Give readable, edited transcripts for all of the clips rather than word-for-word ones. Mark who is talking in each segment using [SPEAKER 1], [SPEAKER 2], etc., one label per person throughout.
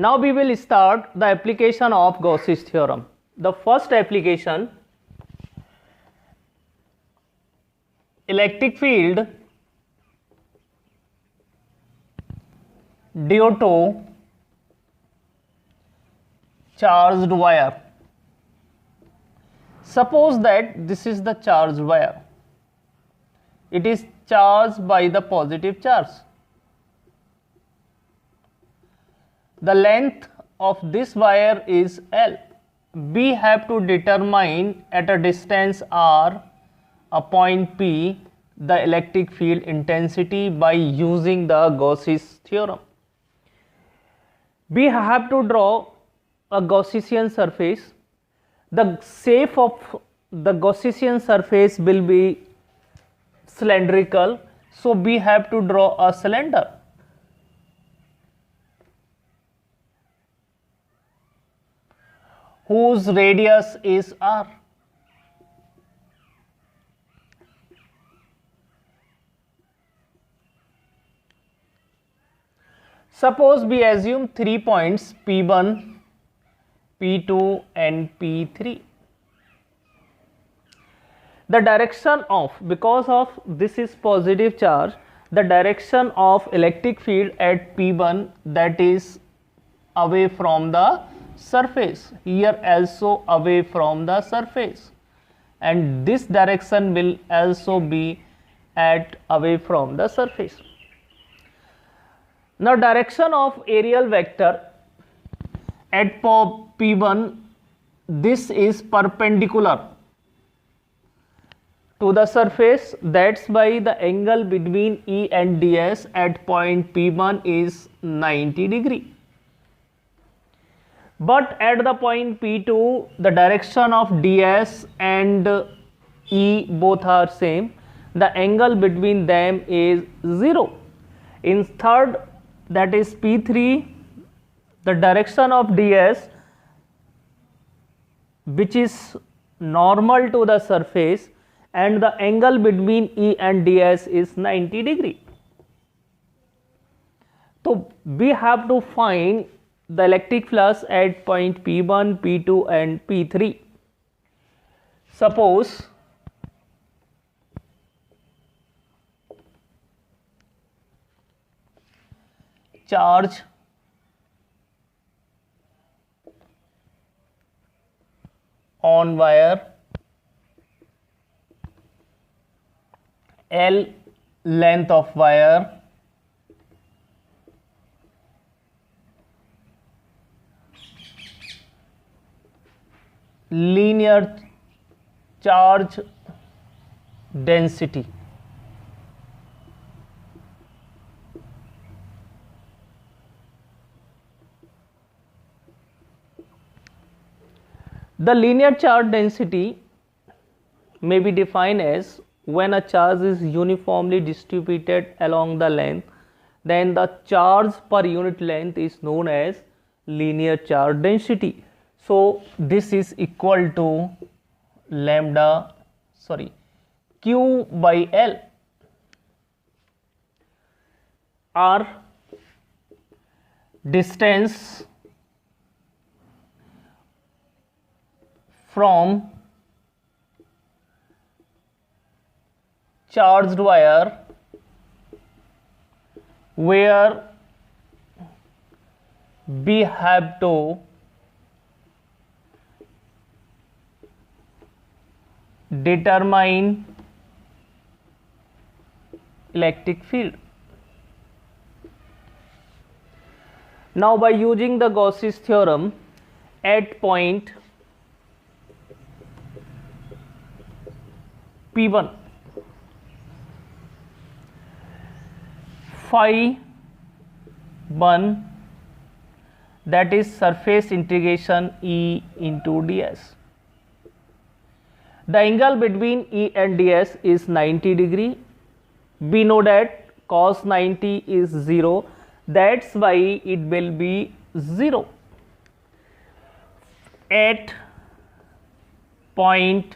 [SPEAKER 1] Now we will start the application of Gauss's theorem. The first application, electric field due to charged wire. Suppose that this is the charged wire. It is charged by the positive charge. The length of this wire is L. We have to determine at a distance R, a point P, the electric field intensity by using the Gauss's theorem. We have to draw a Gaussian surface. The shape of the Gaussian surface will be cylindrical, so we have to draw a cylinder. Whose radius is R. Suppose we assume 3 points P1, P2 and P3. The direction of, because of this is positive charge, the direction of electric field at P1, that is away from the surface, here also away from the surface, and this direction will also be at away from the surface. Now direction of aerial vector at P1, this is perpendicular to the surface, that's why the angle between E and DS at point P1 is 90 degree. But at the point P2, the direction of DS and E both are same. The angle between them is 0. In third, that is P3, the direction of DS, which is normal to the surface, and the angle between E and DS is 90 degree. So we have to find the electric flux at point P1, P2 and P3. Suppose charge on wire L, length of wire, linear charge density. The linear charge density may be defined as when a charge is uniformly distributed along the length, then the charge per unit length is known as linear charge density. So this is equal to Q by L. R, distance from charged wire where we have to determine electric field. Now by using the Gauss's theorem at point P1, phi 1, that is surface integration E into ds. The angle between E and ds is 90 degree. We know that cos 90 is 0, that's why it will be 0. At point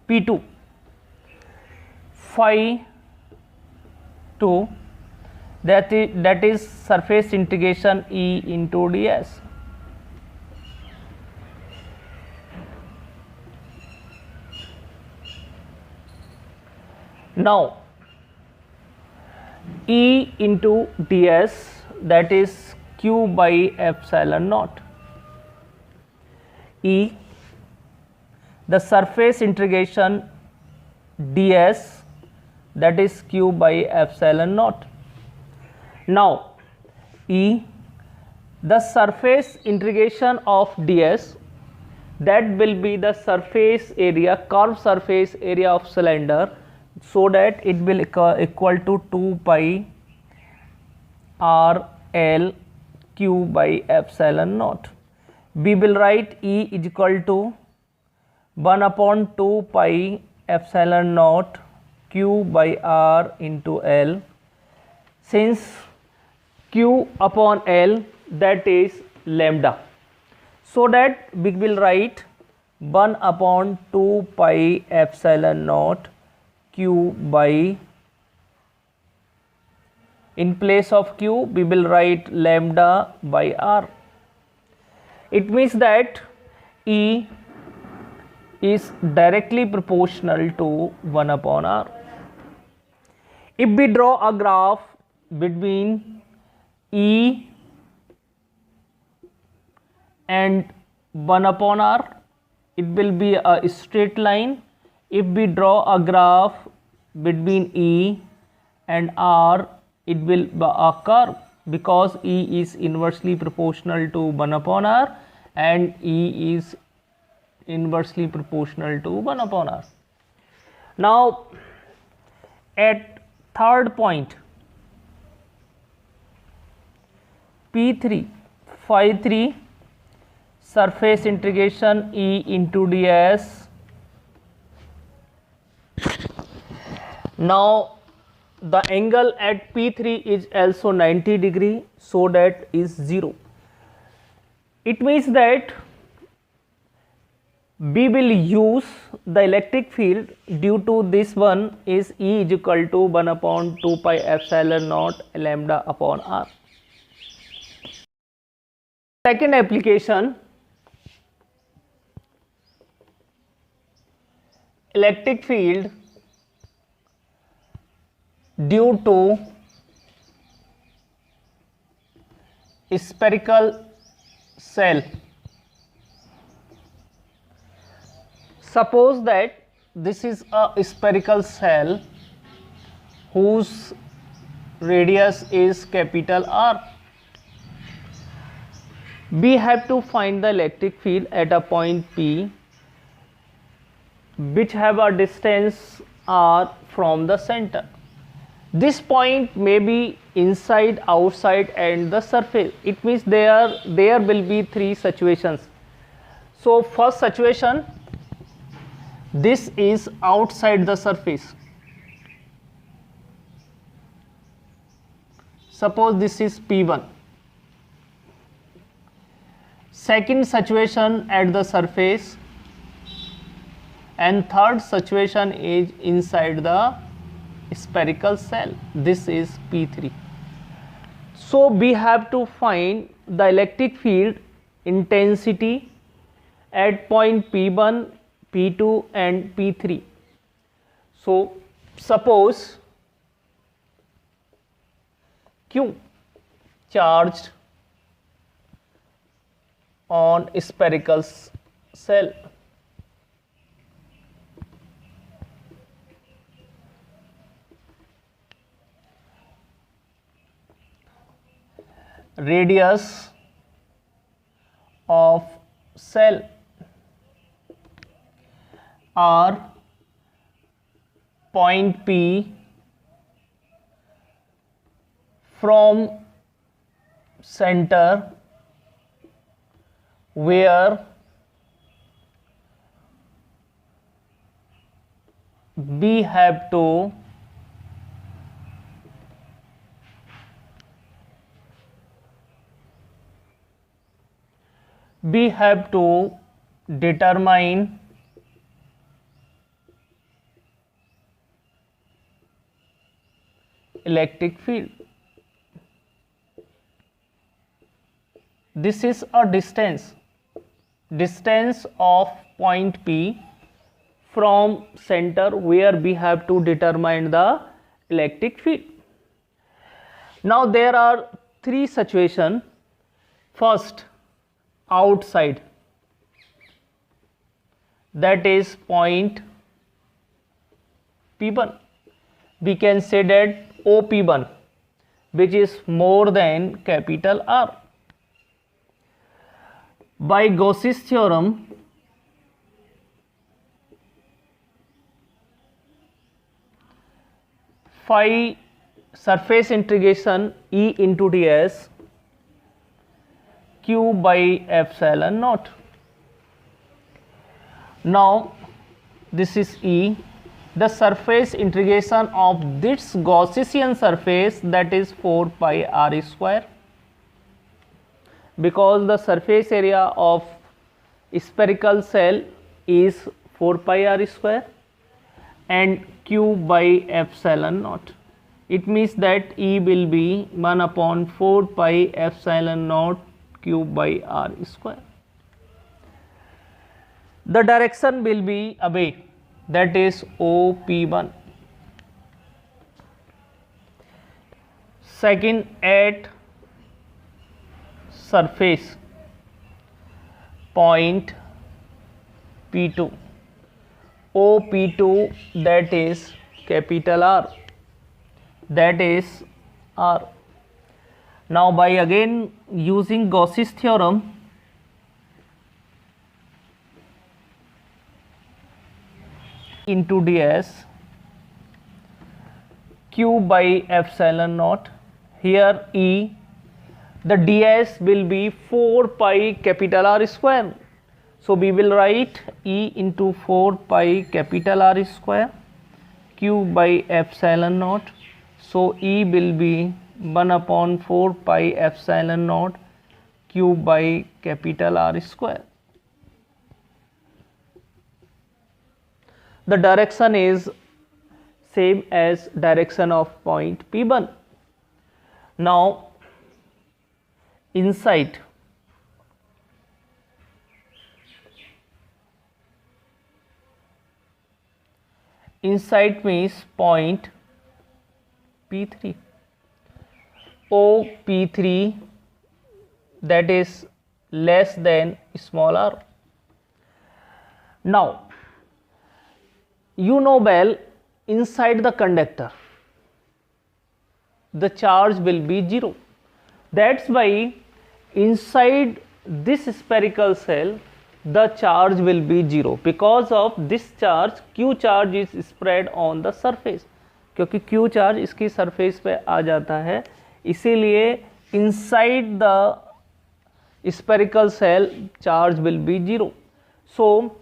[SPEAKER 1] P2, phi 2, that is surface integration E into ds. Now E into ds, that is q by epsilon naught. E, the surface integration ds, that is q by epsilon naught. Now E, the surface integration of ds, that will be the surface area, curved surface area of cylinder, so that it will equal to 2 pi r l q by epsilon naught. We will write E is equal to 1 upon 2 pi epsilon naught q by r into l. Since q upon l, that is lambda, so that we will write 1 upon 2 pi epsilon naught q by, in place of q we will write lambda by r. It means that E is directly proportional to 1 upon r. If we draw a graph between E and 1 upon r, it will be a straight line. If we draw a graph between E and r, it will be a curve, because E is inversely proportional to 1 upon r and E is inversely proportional to 1 upon r. Now at third point P3, phi 3, surface integration E into ds. Now the angle at P3 is also 90 degree, so that is 0. It means that we will use the electric field due to this one is E is equal to 1 upon 2 pi epsilon naught lambda upon r. Second application, electric field due to spherical cell. Suppose that this is a spherical cell whose radius is capital R. We have to find the electric field at a point P which have a distance R from the center. This point may be inside, outside and the surface. It means there will be three situations. So first situation, this is outside the surface. Suppose this is P1. Second situation at the surface, and third situation is inside the spherical cell. This is P3. So we have to find the electric field intensity at point P1, P2 and P3. So suppose Q charged on spherical cell. Radius of cell R, point P from center where we have to determine electric field. this is a distance of point P from center where we have to determine the electric field. Now there are three situations. First, outside, that is point P1. We can say that OP1, which is more than capital R. By Gauss's theorem, phi surface integration E into ds q by epsilon naught. Now this is E. The surface integration of this Gaussian surface, that is 4 pi r square, because the surface area of spherical shell is 4 pi r square, and q by epsilon naught. It means that E will be 1 upon 4 pi epsilon naught q by r square. The direction will be away, that is OP1. Second, at surface point P2, OP2, that is capital R, that is R. Now by again using Gauss's theorem, into ds q by epsilon naught. Here E, the ds will be 4 pi capital R square. So we will write E into 4 pi capital R square q by epsilon naught. So E will be 1 upon 4 pi epsilon naught q by capital R square. The direction is same as direction of point P1. Now inside, means point P3, OP3, that is less than small r. Now you know well, inside the conductor the charge will be 0. That's why inside this spherical shell the charge will be 0, because of this charge, q charge is spread on the surface. क्योंकि q charge इसकी surface पे आ जाता है, इसीलिए inside the spherical shell charge will be 0. So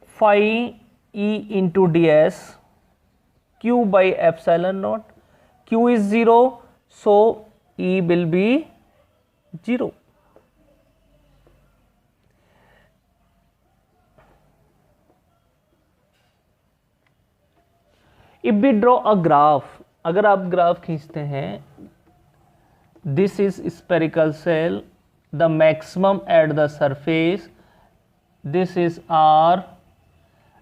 [SPEAKER 1] phi E into ds q by epsilon naught, q is 0, so E will be 0. If we draw a graph, अगर आप graph खींचते हैं, this is spherical shell, the maximum at the surface, this is R,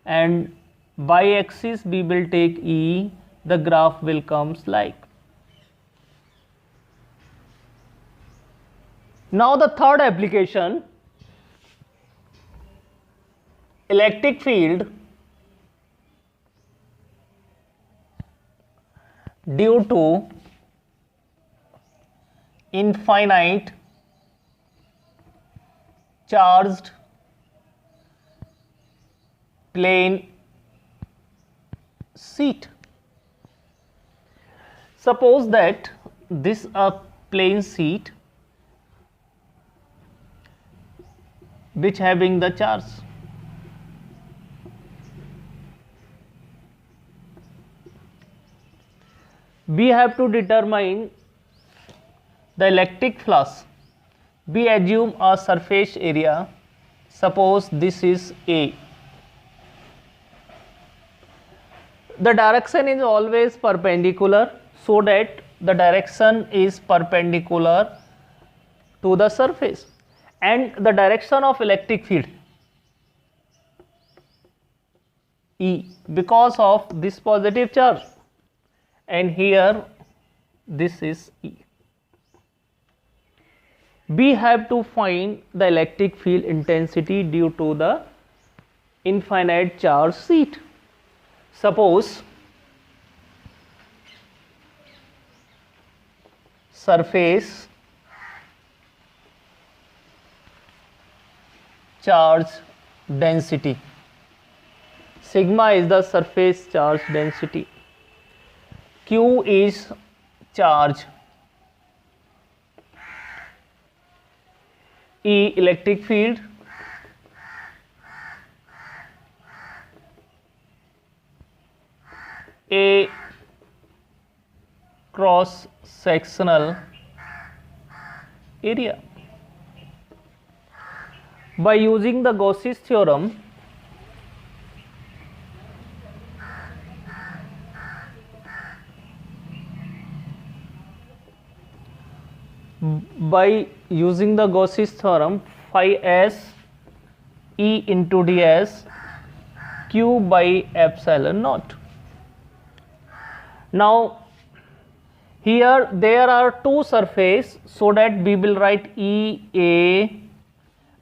[SPEAKER 1] and y axis we will take E, the graph will comes like. Now the third application, electric field due to infinite charged plane sheet. Suppose that this a plane sheet which having the charge. We have to determine the electric flux. We assume a surface area. Suppose this is A. The direction is always perpendicular, so that the direction is perpendicular to the surface, and the direction of electric field E, because of this positive charge, and here this is E. We have to find the electric field intensity due to the infinite charge sheet. Suppose surface charge density, sigma is the surface charge density, Q is charge, E electric field, A cross sectional area. By using the Gauss's theorem, phi s E into ds q by epsilon naught. Now here there are two surfaces, so that we will write EA,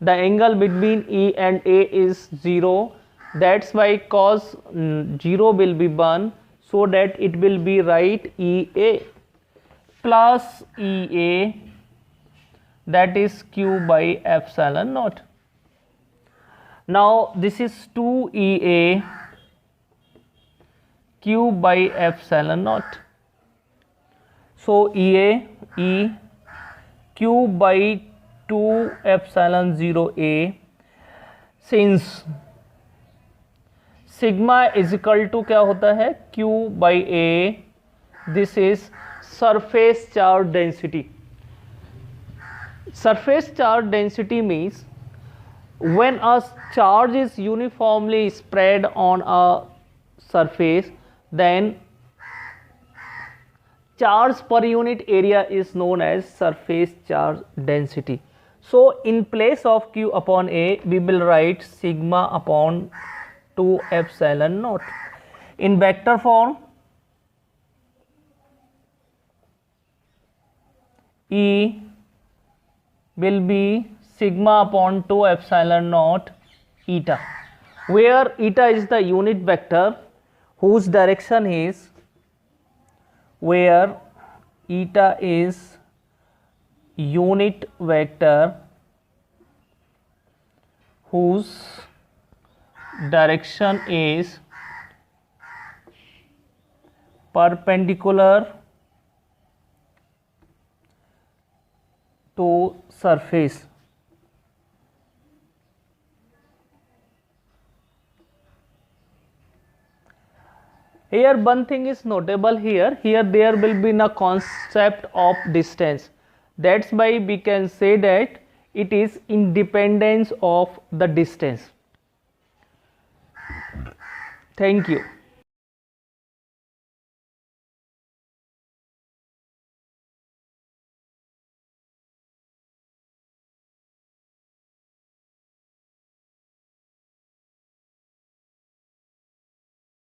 [SPEAKER 1] the angle between E and A is 0, that's why cos 0 will be 1, so that it will be right EA plus EA, that is q by epsilon naught. Now this is 2EA q by epsilon naught. So EA E q by 2 epsilon 0 A, since sigma is equal to क्या होता है q by A, this is surface charge density. Surface charge density means when a charge is uniformly spread on a surface, then charge per unit area is known as surface charge density. So in place of q upon A, we will write sigma upon 2 epsilon naught. In vector form, E will be sigma upon 2 epsilon naught eta, where eta is the unit vector whose direction is, where eta is unit vector whose direction is perpendicular to surface. Here one thing is notable here there will be no concept of distance, that's why we can say that it is independence of the distance. Thank you.